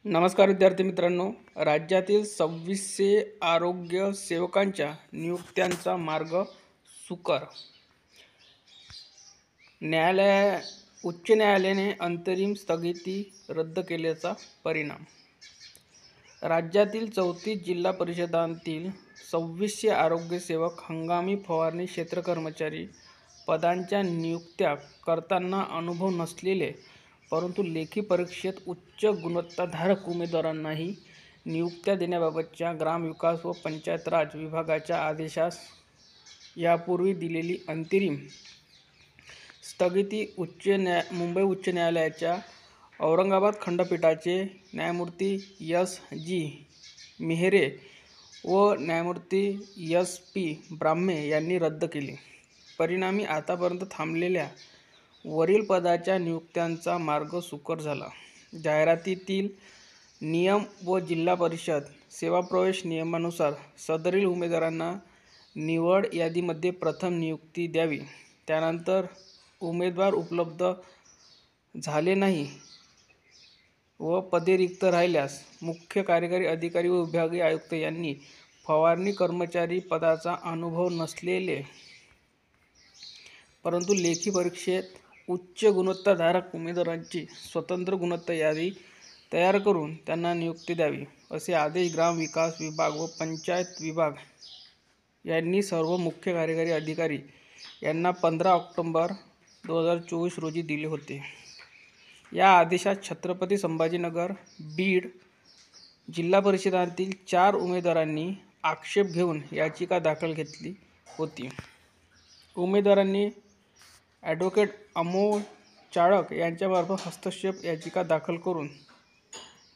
नमस्कार विद्यार्थी मित्रांनो, राज्यातील 2600 आरोग्य सेवकांच्या नियुक्त्यांचा मार्ग सुकर। उच्च न्यायालयाने अंतरिम स्थगिती रद्द केल्याचा परिणाम। राज्यातील 34 जिल्हा परिषदांतील 2600 आरोग्य सेवक हंगामी फवारणी क्षेत्र कर्मचारी पदांच्या नियुक्त्या करताना अनुभव नसलेले परंतु लेखी परीक्षेत उच्च गुणवत्ताधारक उमेदवारांनाही नियुक्त्या देण्याबाबतच्या ग्रामविकास व पंचायत राज विभागाच्या आदेशास यापूर्वी दिलेली अंतरिम स्थगिती मुंबई उच्च न्यायालयाच्या औरंगाबाद खंडपीठाचे न्यायमूर्ती S.G. मेहरे व न्यायमूर्ती S.P. ब्राह्मे यांनी रद्द केली। परिणामी आतापर्यंत थांबलेल्या वरील पदाच्या नियुक्त्यांचा मार्ग सुकर झाला। जाहिरातीतील नियम व जिल्हा परिषद सेवाप्रवेश नियमानुसार सदरील उमेदवारांना निवड यादीमध्ये प्रथम नियुक्ती द्यावी। त्यानंतर उमेदवार उपलब्ध झाले नाही व पदे रिक्त राहिल्यास मुख्य कार्यकारी अधिकारी व विभागीय आयुक्त यांनी फवारणी कर्मचारी पदाचा अनुभव नसलेले परंतु लेखी परीक्षेत उच्च गुणवत्ताधारक उमेदवारांची स्वतंत्र गुणवत्ता यादी तयार करून त्यांना नियुक्ती द्यावी, असे आदेश ग्रामविकास विभाग व पंचायत विभाग यांनी सर्व मुख्य कार्यकारी अधिकारी यांना 15 ऑक्टोबर 2024 रोजी दिले होते। या आदेशात छत्रपती संभाजीनगर, बीड जिल्हा परिषदांतील 4 उमेदवारांनी आक्षेप घेऊन याचिका दाखल केली होती। उमेदवारांनी ॲडव्होकेट अमोल चाळक यांच्यामार्फत हस्तक्षेप याचिका दाखल करून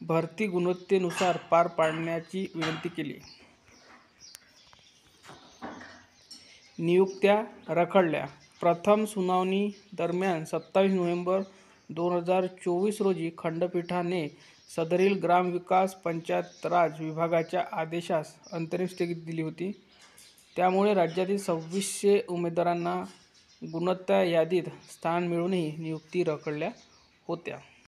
भरती गुणवत्तेनुसार पार पाडण्याची विनंती केली। नियुक्त्या रखडल्या। प्रथम सुनावणी दरम्यान 27 नोव्हेंबर 2024 रोजी खंडपीठाने सदरील ग्रामविकास पंचायत राज विभागाच्या आदेशास अंतरिम स्थगिती दिली होती। त्यामुळे राज्यातील 2600 उमेदवारांना गुणवत्ता यादीत स्थान मिळूनही नियुक्ती रखडल्या होत्या।